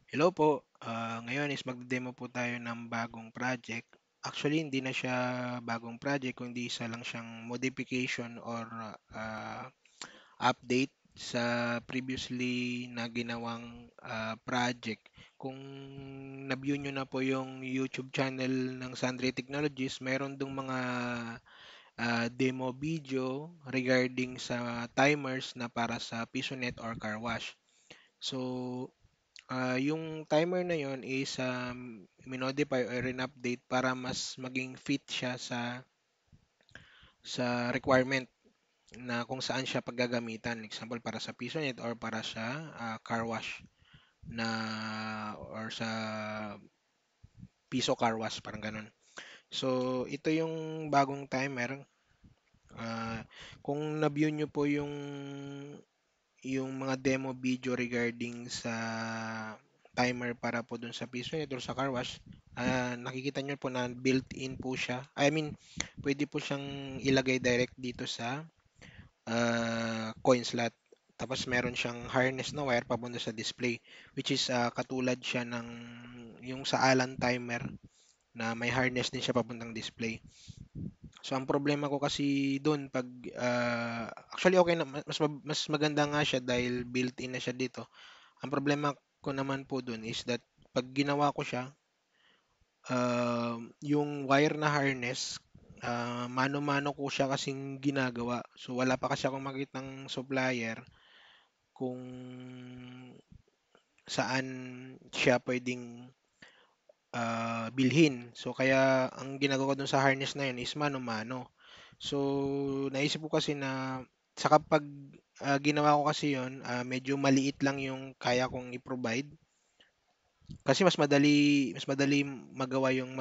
Hello po. Ngayon is magde-demo po tayo ng bagong project. Actually, hindi na siya bagong project, kundi isa lang siyang modification or update sa previously na ginawang project. Kung na-view nyo na po yung YouTube channel ng Sundry Technologies, meron dong mga demo video regarding sa timers na para sa PisoNet or car wash. So, yung timer na yon is minodify or in-update para mas maging fit siya sa requirement na kung saan siya paggagamitan. Example, para sa PisoNet or para sa car wash na or sa Piso Car Wash, parang ganun. So, ito yung bagong timer. Ah, kung na-view nyo po yung mga demo video regarding sa timer para po dun sa piso nito sa car wash, nakikita nyo po na built-in po siya. I mean, pwede po siyang ilagay direct dito sa coin slot. Tapos meron siyang harness na wire papunta sa display, which is katulad siya ng yung sa Alan timer na may harness din siya papuntang display. So ang problema ko kasi doon pag actually okay na, mas maganda nga siya dahil built-in na siya dito. Ang problema ko naman po dun is that pag ginawa ko siya, yung wire na harness, mano-mano ko siya kasing ginagawa. So wala pa kasi akong makitang supplier kung saan siya pwedeng bilhin. So kaya ang ginagawa ko dun sa harness na yun is mano-mano. So naisip ko kasi na sa kapag ginawa ko kasi yun, medyo maliit lang yung kaya kong i-provide. Kasi mas madali magawa yung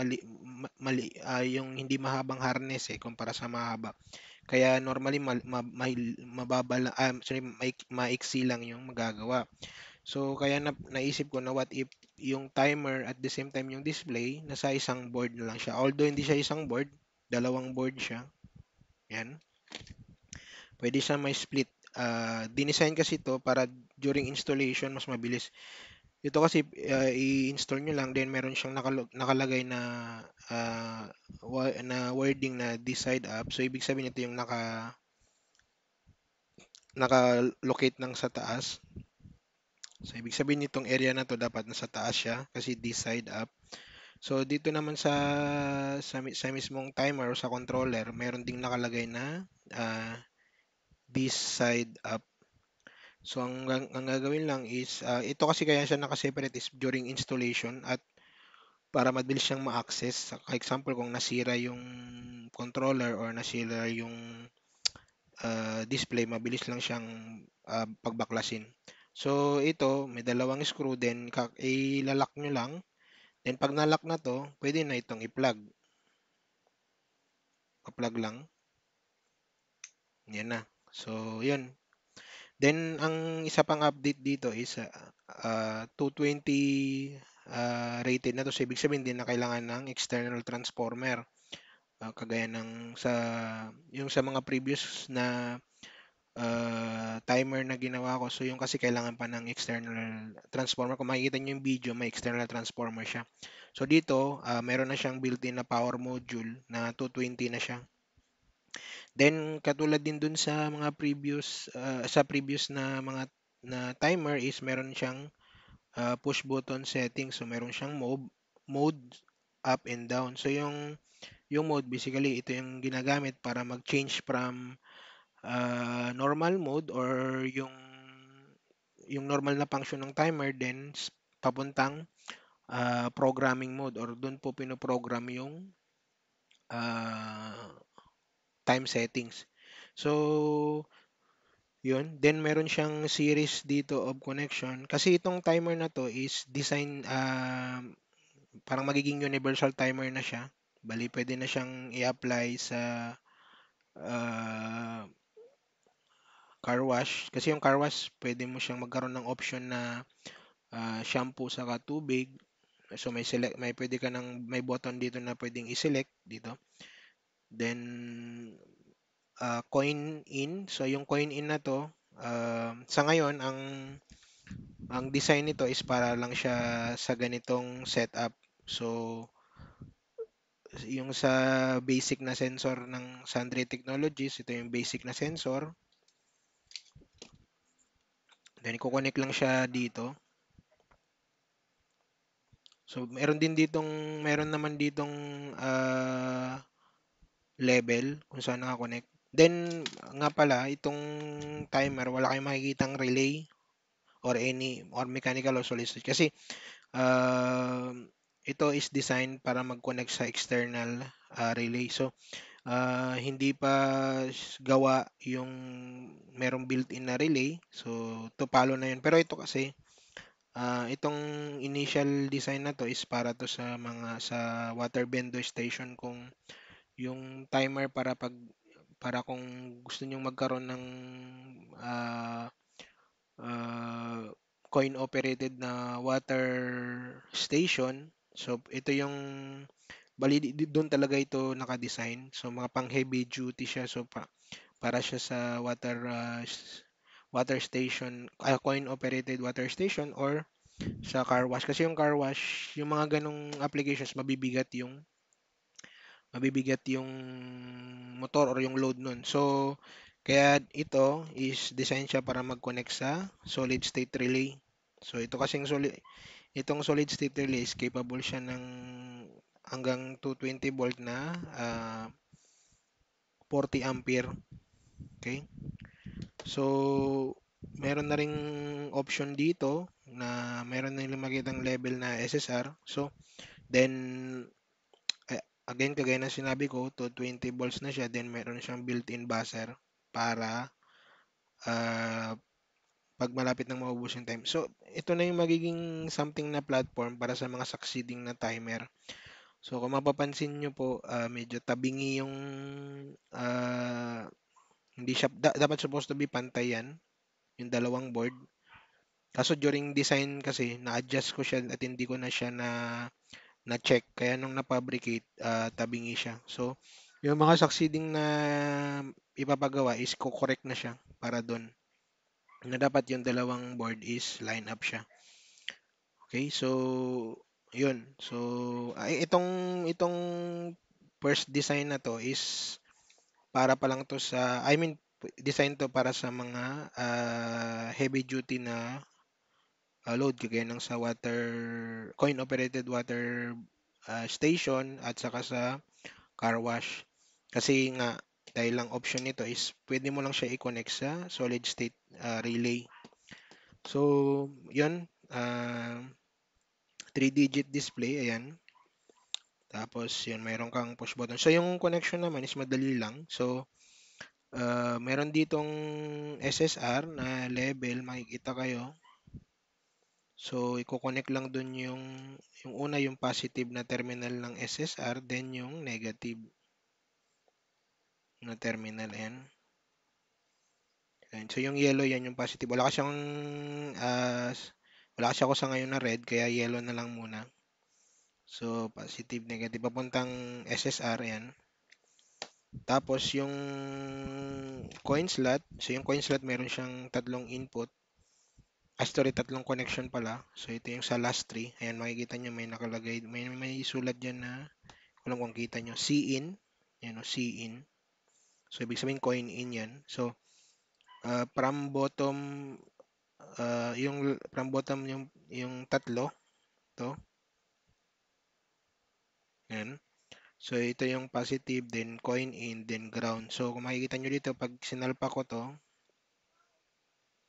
yung hindi mahabang harness kumpara sa mahaba. Kaya normally mababa lang, sorry, maiksi lang yung magagawa. So kaya naisip ko na what if yung timer at the same time yung display nasa isang board na lang siya. Although hindi siya isang board, dalawang board siya. Yan. Pwede siya may split. Dinesign kasi to para during installation mas mabilis. Ito kasi i-install nyo lang then meron siyang nakalagay na na wording na this side up. So ibig sabihin ito yung naka-locate ng sa taas. So ibig sabihin nitong area na to dapat nasa taas siya kasi this side up. So dito naman sa mismong timer o sa controller, meron ding nakalagay na this side up. So ang gagawin lang is ito kasi kaya siya naka-separate is during installation at para mabilis siyang ma-access. Sa example, kung nasira yung controller or nasira yung display, mabilis lang siyang pagbaklasin. So, ito, may dalawang screw, then ilalak nyo lang. Then, pag nalock na to, pwede na itong i-plug. Pa-plug lang. Yan na. So, yun. Then, ang isa pang update dito is 220 rated na to. So, ibig sabihin din na kailangan ng external transformer. Kagaya ng yung sa mga previous na timer na ginawa ko. So yung kasi kailangan pa ng external transformer. Kung makikita nyo yung video, may external transformer siya. So dito, meron na siyang built-in na power module na 220 na siya. Then katulad din dun sa mga previous na mga na timer is meron siyang push button settings. So meron siyang mode up and down. So yung mode basically ito yung ginagamit para mag-change from normal mode or yung normal na function ng timer then papuntang programming mode or doon po pinoprogram yung ah, time settings. So, yun. Then, meron siyang series dito of connection. Kasi itong timer na to is design, parang magiging universal timer na siya. Bali, pwede na siyang i-apply sa ah, car wash. Kasi yung car wash, pwede mo siyang magkaroon ng option na shampoo saka tubig. So may pwede ka may button dito na pwedeng i-select dito. Then coin in. So yung coin in na to sa ngayon Ang design nito is para lang siya sa ganitong setup. So, yung sa basic na sensor ng Sundry Technologies, ito yung basic na sensor. Then, i-connect lang siya dito. So, meron naman ditong level kung saan naka-connect. Then, nga pala, itong timer, wala kayong makikitang relay or mechanical or solid state. Kasi, ito is designed para mag-connect sa external relay. So, hindi pa gawa yung merong built-in na relay. So, to follow na yun. Pero ito kasi, itong initial design na to is para to sa water bendo station, kung yung timer para kung gusto niyo magkaroon ng ah, ah, coin operated na water station. So ito yung doon talaga ito naka-design. So mga pang heavy duty siya. So para siya sa water station, coin operated water station or sa car wash. Kasi yung car wash, yung mga ganong applications, mabibigat yung motor or yung load nun. So, kaya ito is design siya para mag-connect sa solid state relay. So, itong solid state relay is capable siya ng hanggang 220 volt na 40 ampere. Okay? So, meron na ring option dito na meron na nilang makitang level na SSR. So, then again, kagaya ng sinabi ko, to 20 volts na siya, then meron siyang built-in buzzer para ah, pag malapit ng maubos yung time. So, ito na yung magiging something na platform para sa mga succeeding na timer. So, kung mapapansin nyo po, medyo tabingi yung hindi siya, dapat supposed to be pantay yan, yung dalawang board. Kaso during design kasi, na-adjust ko siya at hindi ko na siya na-check. Kaya nung na-fabricate, tabingi siya. So, yung mga succeeding na ipapagawa is ko-correct na siya para doon. Na dapat yung dalawang board is line up siya. Okay, so yun. So, itong first design na to is para pa lang to design to para sa mga heavy duty na load kagaya ng sa coin operated water station at saka sa car wash. Kasi nga, dahil lang option nito is pwede mo lang siya i-connect sa solid state relay. So, yun. 3-digit display, ayan. Tapos, yun, mayroon kang push button. So, yung connection naman is madali lang. So, meron ditong SSR na level, makikita kayo. So, i-connect lang dun yung una, yung positive na terminal ng SSR, then yung negative na terminal. Ayan. Ayan. So, yung yellow, yan yung positive. Ah, wala kasi ako sa ngayon na red, kaya yellow na lang muna. So, positive, negative, papuntang SSR, yan. Tapos, yung coin slot, so yung coin slot, meron siyang tatlong input. Sorry, tatlong connection pala. So, ito yung sa last three. Ayan, makikita nyo, may nakalagay, may sulat dyan na, kung kita nyo, C in. Ayan, C in. So, ibig sabihin, coin in yan. So, from bottom, from bottom yung tatlo, to. Ayan. So, ito yung positive, then coin in, then ground. So, kung makikita nyo dito, pag sinalpa ko to,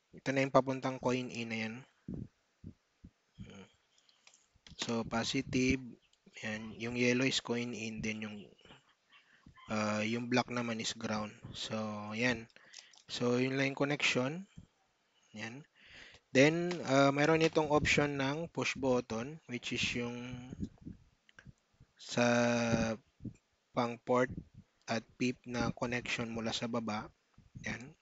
ito na yung papuntang coin in na yan. So, positive, yan. Yung yellow is coin in, then yung black naman is ground. So, yan. So, yun lang yung connection. Yan. Then, meron itong option ng push button, which is yung sa pang port at PIP na connection mula sa baba. Yan.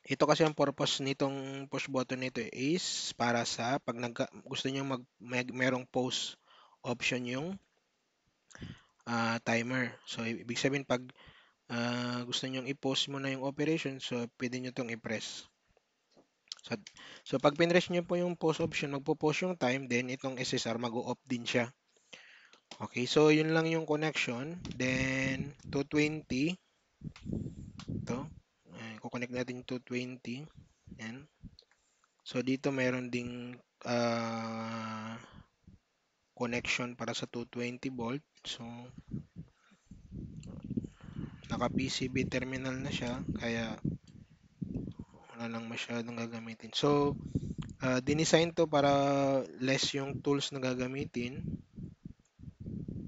Ito kasi ang purpose nitong push button nito is para sa pag gusto niyo merong pause option yung timer. So, ibig sabihin pag gusto niyo i-pause mo na yung operation, so pwede niyo itong i-press. So, so pag pinress nyo po yung pause option, magpo-pause yung time, then itong SSR mag-o-off din siya. Okay, so yun lang yung connection. Then 220, ito. Kukonect natin yung 220. Yan. So dito meron ding connection para sa 220 volt. So naka PCB terminal na siya, kaya wala lang masyadong gagamitin. So dinesign to para less yung tools na gagamitin,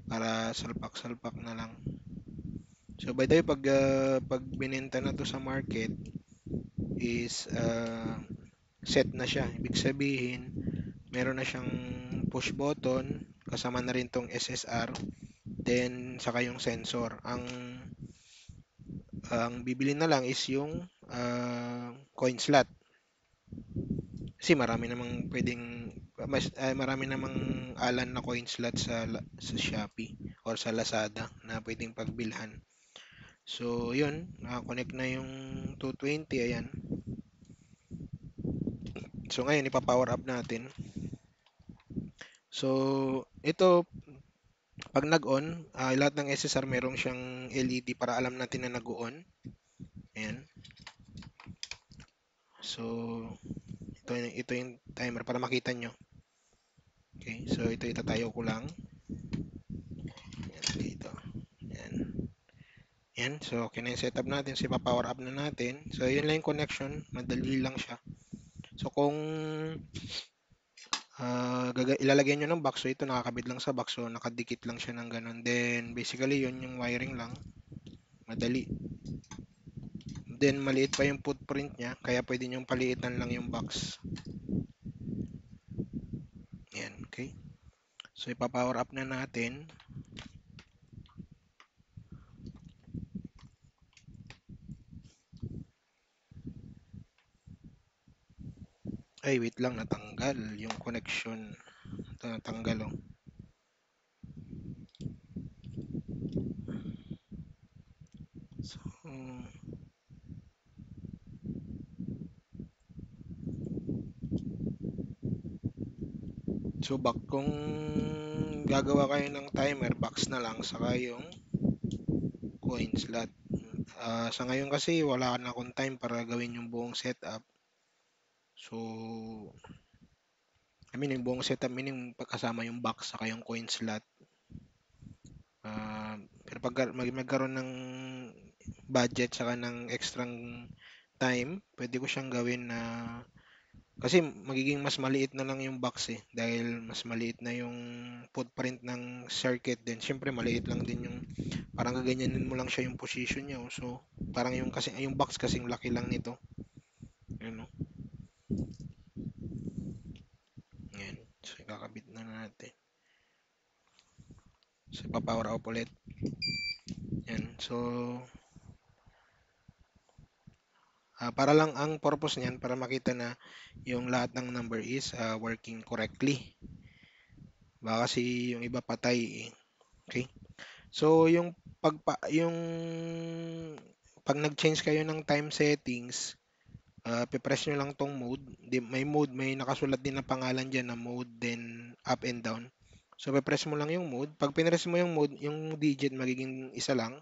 para salpak-salpak na lang. So by the way, pag binenta na to sa market is set na siya. Ibig sabihin, meron na siyang push button, kasama na rin tong SSR, then saka yung sensor. Ang bibili na lang is yung coin slot. Kasi marami namang pwedeng marami namang alan na coin slot sa Shopee or sa Lazada na pwedeng pagbilhan. So, yun, naka-connect na yung 220, ayan. So, ngayon, ipa-power up natin. So, ito, pag nag-on, lahat ng SSR merong siyang LED para alam natin na nag-on. Ayan. So, ito yung timer para makita nyo. Okay, so ito itatayo ko lang. Ayan, dito. Ayan. Ayan, so okay na yung setup natin. So, ipa-power up na natin. So, yun lang yung connection. Madali lang siya. So, kung ilalagay nyo ng box, so ito nakakabit lang sa box, so nakadikit lang siya ng ganun. Then, basically, yun yung wiring lang. Madali. Then, maliit pa yung footprint niya, kaya pwede nyo paliitan lang yung box. Ayan, okay. So, ipa-power up na natin. Ay, wait lang, natanggal yung connection. Ito, natanggal, oh. So, back, kung gagawa kayo ng timer, box na lang, saka yung coin slot. Sa ngayon kasi, wala na akong time para gawin yung buong setup. So, yung buong setup, meaning pagkasama yung box saka yung coin slot. Pero pag magkaroon ng budget saka ng extra time, pwede ko siyang gawin na kasi magiging mas maliit na lang yung box dahil mas maliit na yung footprint ng circuit din. Siyempre maliit lang din yung parang gaganyanin mo lang siya yung position niya. So parang yung box kasing laki lang nito. Ano? Yan. So ikakabit na natin. So ipa-power up ulit. Yan. So para lang ang purpose niyan para makita na yung lahat ng number is working correctly. Baka kasi yung iba patay. Okay? So yung pag nag-change kayo ng time settings, pe-press nyo lang tong mode. May mode, may nakasulat din na pangalan diyan na mode, then up and down. So pe-press mo lang yung mode. Pag pinress mo yung mode, yung digit magiging isa lang.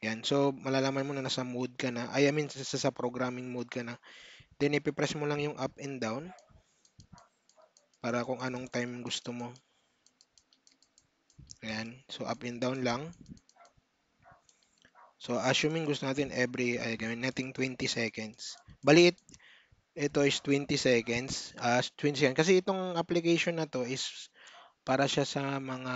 Yan. So malalaman mo na nasa mode ka na. I mean sa programming mode ka na. Then ipe-press mo lang yung up and down para kung anong time gusto mo. Ayan. So up and down lang. So assuming gusto natin gawin natin 20 seconds. Bali ito is 20 seconds. 20 seconds. Kasi itong application na to is para siya sa mga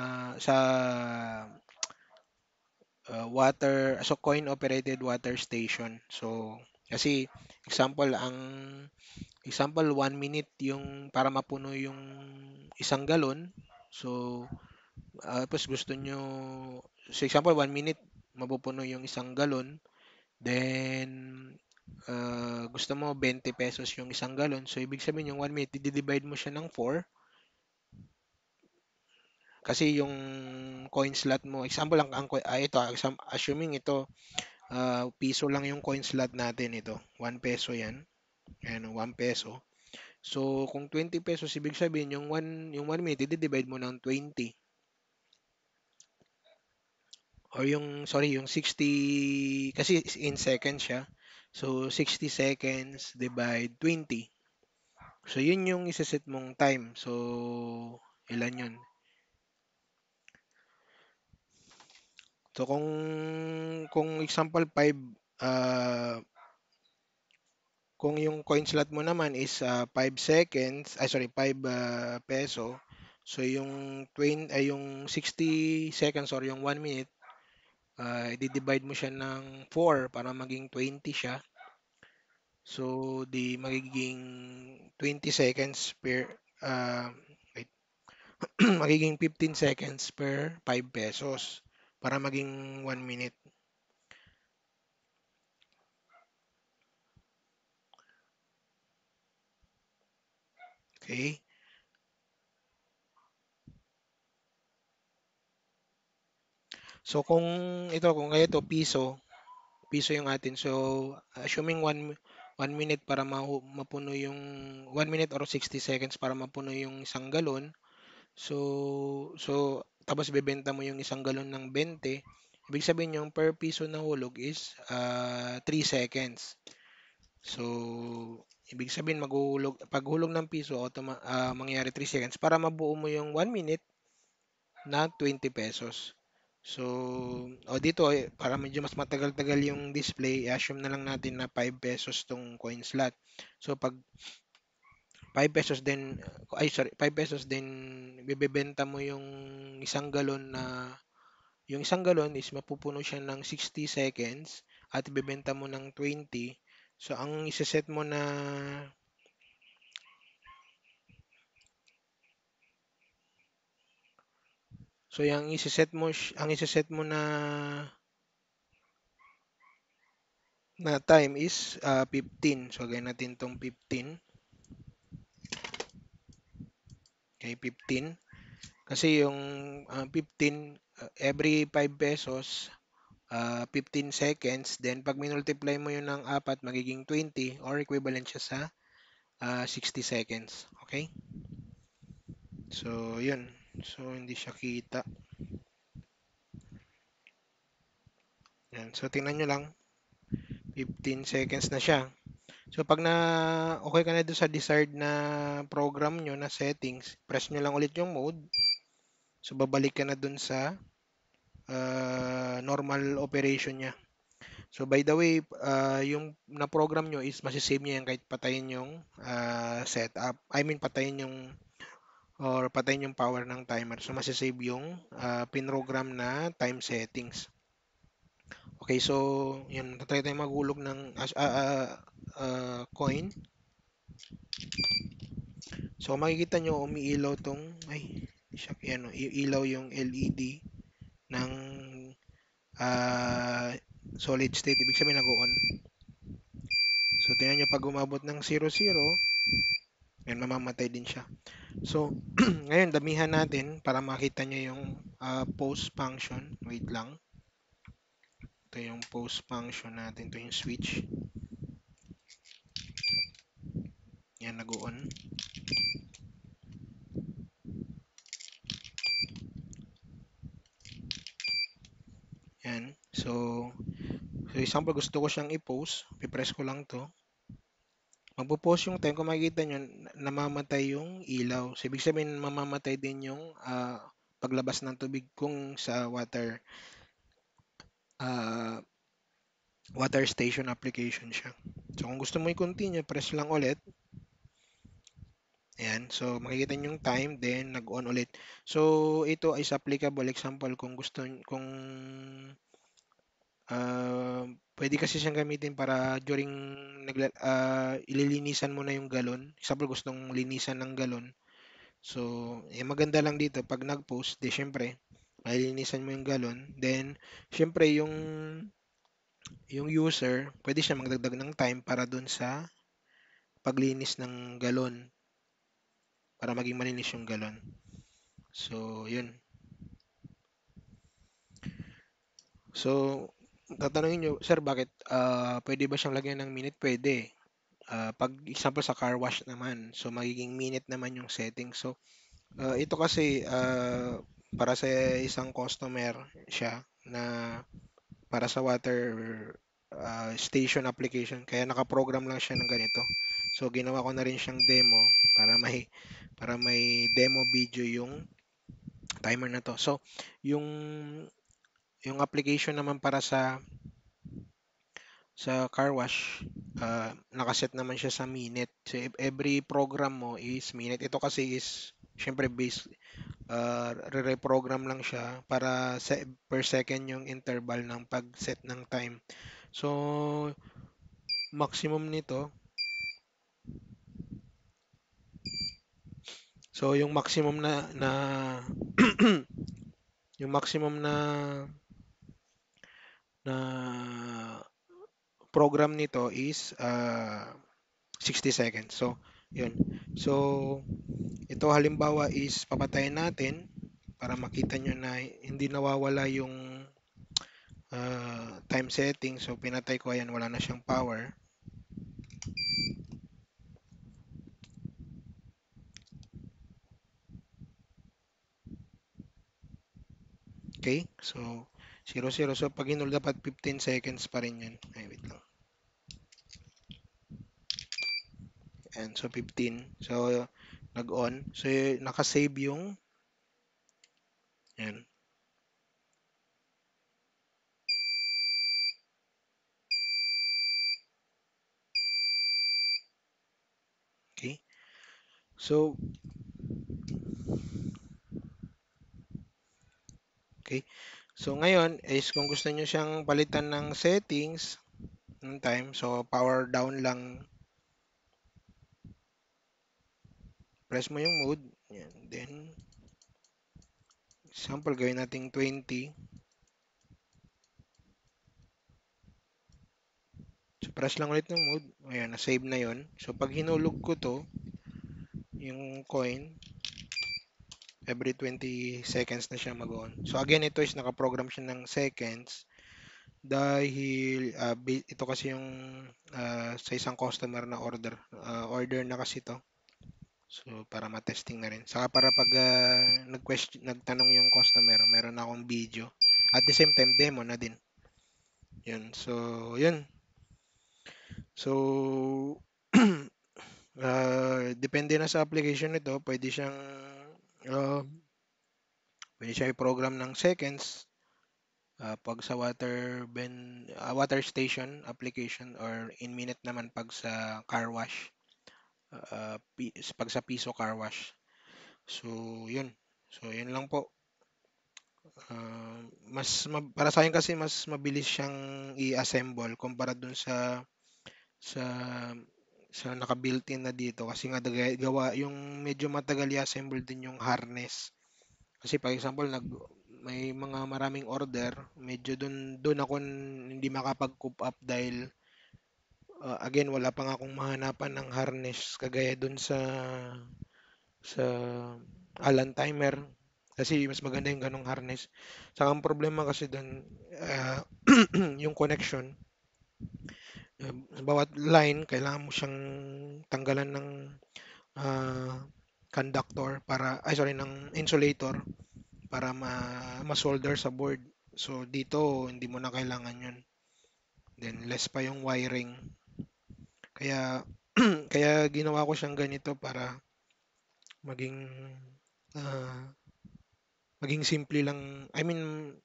coin operated water station. So kasi example 1 minute yung para mapuno yung isang galon. So tapos gusto nyo, so example 1 minute mapupuno yung isang galon. Then gusto mo 20 pesos yung isang galon. So ibig sabihin yung 1 minute i-divide mo siya ng 4 kasi yung coin slot mo, example lang ito, assuming ito piso lang yung coin slot natin, ito 1 peso yan. Ayan, 1 peso. So, kung 20 pesos, ibig sabihin, yung 1 minute, i-divide mo ng 20. Or sorry, yung 60, kasi in seconds siya. So, 60 seconds divide 20. So, yun yung isaset mong time. So, ilan yun? So, kung example 5, ah, kung yung coin slot mo naman is 5 seconds, ay sorry, 5 peso. So, yung 20, ay yung 60 seconds or yung 1 minute, i-divide mo siya ng 4 para maging 20 siya. So, di magiging 20 seconds per, wait, magiging 15 seconds per 5 pesos para maging 1 minute. Okay? So, kung kaya ito, piso yung atin. So, assuming 1 minute para mapuno yung 1 minute or 60 seconds para mapuno yung isang galon. So, tapos bebenta mo yung isang galon ng 20. Ibig sabihin yung per piso na hulog is 3 seconds. So, ibig sabihin paghulog ng piso, mangyayari 3 seconds para mabuo mo yung 1 minute na 20 pesos. So, dito para medyo mas matagal-tagal yung display, assume na lang natin na 5 pesos tong coin slot. So, pag 5 pesos din, ay sorry, 5 pesos din, bibebenta mo yung isang galon is mapupuno siya ng 60 seconds at ibebenta mo ng 20. So, ang iseset mo na, so yung ang iseset mo na time is 15. So, gawin natin tong 15. Okay, 15. Kasi yung 15, every 5 pesos, 15 seconds. Then, pag minultiply mo yun ng 4, magiging 20 or equivalent siya sa 60 seconds. Okay? So, yun. So, hindi siya kita. Yan. So, tingnan nyo lang. 15 seconds na siya. So, pag okay ka na doon sa desired na program nyo na settings, press nyo lang ulit yung mode. So, babalik ka na doon sa normal operation niya. So, by the way, yung na-program nyo is masisave nyo yan kahit patayin yung setup. I mean, patayin yung power ng timer. So, masisave yung pinrogram na time settings. Okay, so, yun. Tatry tayo maghulog ng coin. So, makikita nyo, umiilaw tong, yan, ilaw yung LED ng solid state. Ibig sabihin, nag-on. So, tingnan nyo, pag umabot ng 00, yan, mamamatay din siya. So, ngayon, damihan natin para makita nyo yung post function. Wait lang. Ito yung post function natin. Ito yung switch. Yan, nag-on. Yan. So example, gusto ko siyang i-post. Pipress ko lang to. Magpo-post yung time. Kung makikita nyo, namamatay yung ilaw. So, ibig sabihin, mamamatay din yung paglabas ng tubig kung sa uh, water station application siya. So, kung gusto mo i-continue, press lang ulit. Ayan. So, makikita nyo yung time, then nag-on ulit. So, ito is applicable. Example, kung pwede kasi siyang gamitin para during ililinisan mo na yung galon. Example, gustong linisan ng galon. So, maganda lang dito pag nag-post, di syempre, malilinisan mo yung galon. Then, syempre, yung user, pwede siya magdagdag ng time para dun sa paglinis ng galon para maging malinis yung galon. So, yun. So, tatanungin nyo, sir, bakit pwede ba siyang lagyan ng minute? Pwede. Pag example sa car wash naman, so magiging minute naman yung setting. So ito kasi para sa isang customer siya na para sa water station application, kaya nakaprogram lang siya ng ganito. So ginawa ko na rin siyang demo para may demo video yung timer na to. So yung yung application naman para sa car wash, nakaset naman siya sa minute. So every program mo is minute. Ito kasi is syempre based, re-reprogram lang siya para per second yung interval ng pag-set ng time. So maximum nito, so yung maximum na yung maximum na program nito is 60 seconds. So yun. So ito halimbawa is papatayin natin para makita nyo na hindi nawawala yung time setting. So pinatay ko, ayan, wala na siyang power. Okay, so 0, 0. So pag hinul dapat 15 seconds pa rin yan. Ay, wait lang. And so 15. So nag-on. So nakasave yung yan. Okay. So okay. So ngayon is kung gusto niyo siyang palitan ng settings ng time, so power down lang, press mo yung mode. Yan. Then example gawin nating 20. So press lang ulit ng mode. Ayan, na-save na yon. So pag hinulog ko to, yung coin, every 20 seconds na siya mag-on. So again, ito is nakaprogram siya ng seconds dahil ito kasi yung sa isang customer na order na kasi to. So para ma-testing na rin. Saka para pag nagtanong yung customer, meron na akong video. At the same time, demo na din. Yun. So, yun. So, depende na sa application nito, uh, pwede siya i-program ng seconds. Pag sa water station application, or in minute naman pag sa car wash, pag sa piso car wash. So, yun. So, yun lang po. Para sa akin kasi mas mabilis siyang i-assemble kumpara dun sa sa naka-built-in na dito, kasi nga gawa yung medyo matagal i-assemble din yung harness. Kasi for example, may mga maraming order, medyo dun ako hindi makapag-coop up dahil again, wala pa nga akong mahanapan ng harness kagaya dun sa Allen timer, kasi mas maganda yung ganong harness. Saka ang problema kasi dun, yung connection. Sa bawat line, kailangan mo siyang tanggalan ng ah, conductor ng insulator para ma-solder sa board. So dito hindi mo na kailangan 'yun. Then less pa yung wiring. Kaya kaya ginawa ko siyang ganito para maging ah, maging simple lang. I mean,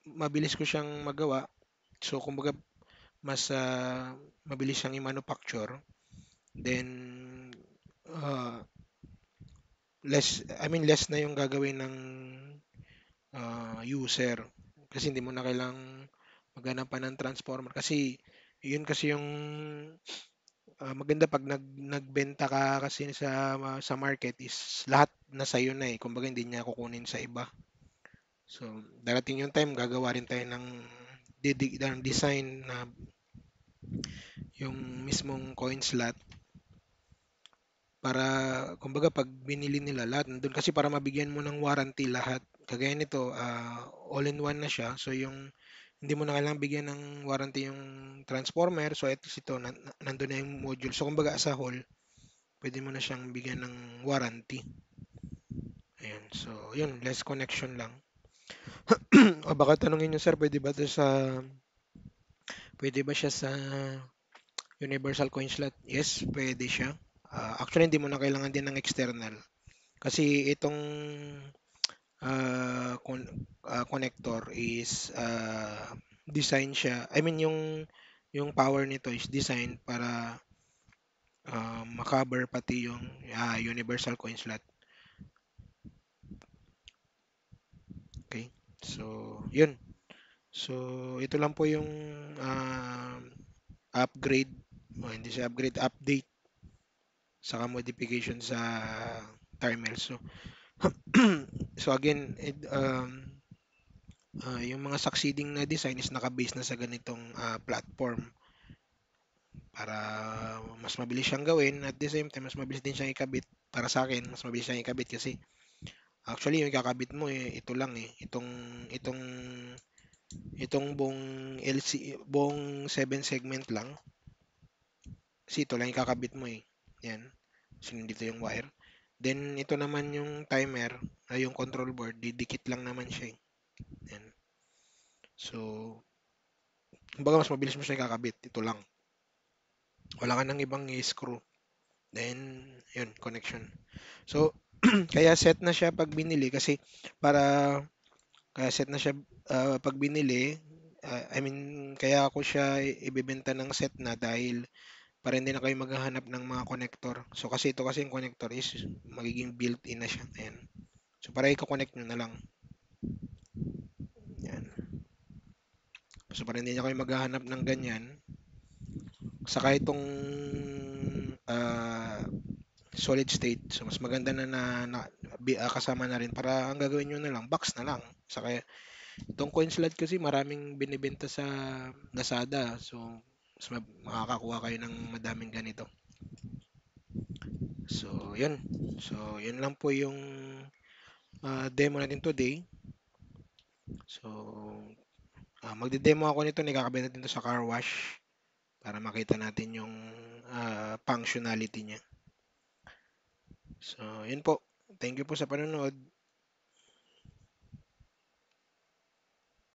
mabilis ko siyang magawa. So kumbaga mas mabilis siyang i-manufacture. Then uh, less na yung gagawin ng user, kasi hindi mo na kailangang maghanap pa ng transformer, kasi yun kasi yung maganda pag nagbenta ka kasi sa market is lahat nasa iyo na eh, kumbaga hindi niya kukunin sa iba. So darating yung time gagawa rin tayo ng design na yung mismong coin slot para kumbaga pag binili nila lahat nandun, kasi para mabigyan mo ng warranty lahat. Kagaya nito, all in one na siya. So Hindi mo na kailangang bigyan ng warranty yung transformer. So at least ito, nandun na yung module. So kumbaga sa whole, pwede mo na siyang bigyan ng warranty. Ayan. So yun, less connection lang. O baka tanungin nyo, sir, pwede ba siya sa universal coin slot? Yes, pwede siya. Actually, hindi mo na kailangan din ng external. Kasi itong connector is design siya. I mean, yung power nito is designed para makover pati yung universal coin slot. Okay? So, yun. So, ito lang po yung uh, upgrade, hindi siya upgrade, update saka modification sa timer. So, so again, yung mga succeeding na design is naka-base na sa ganitong platform para mas mabilis siyang gawin at the same time mas mabilis din siyang ikabit. Para sa akin, mas mabilis siyang ikabit kasi actually yung ikakabit mo ito lang itong buong buong 7 segment lang. Kasi ito lang ikakabit mo eh. Yan. So dito yung wire. Then ito naman yung timer, ay yung control board, didikit lang naman siya eh. Yan. So, kumbaga mas mabilis mo siya ikakabit. Ito lang. Wala ka nang ibang i-screw. Then, yun, connection. So, kaya set na siya pag binili kasi para kaya set na siya pag binili. I mean, kaya ako siya ibebenta ng set na dahil para hindi na kayo maghahanap ng mga connector. So, kasi ito kasi yung connector is magiging built-in na siya. Ayan. So, para i-connect nyo na lang. Yan. So, para hindi na kayo maghahanap ng ganyan. Saka itong uh, solid state. So, mas maganda kasama na rin para ang gagawin nyo na lang, box na lang. Saka itong coin slot kasi maraming binibenta sa Lazada. So, mas makakakuha kayo ng madaming ganito. So, yun. So, yun lang po yung demo natin today. So, magde-demo ako nito, nakakabit natin to sa car wash para makita natin yung functionality niya. So, yun po. Thank you po sa panonood.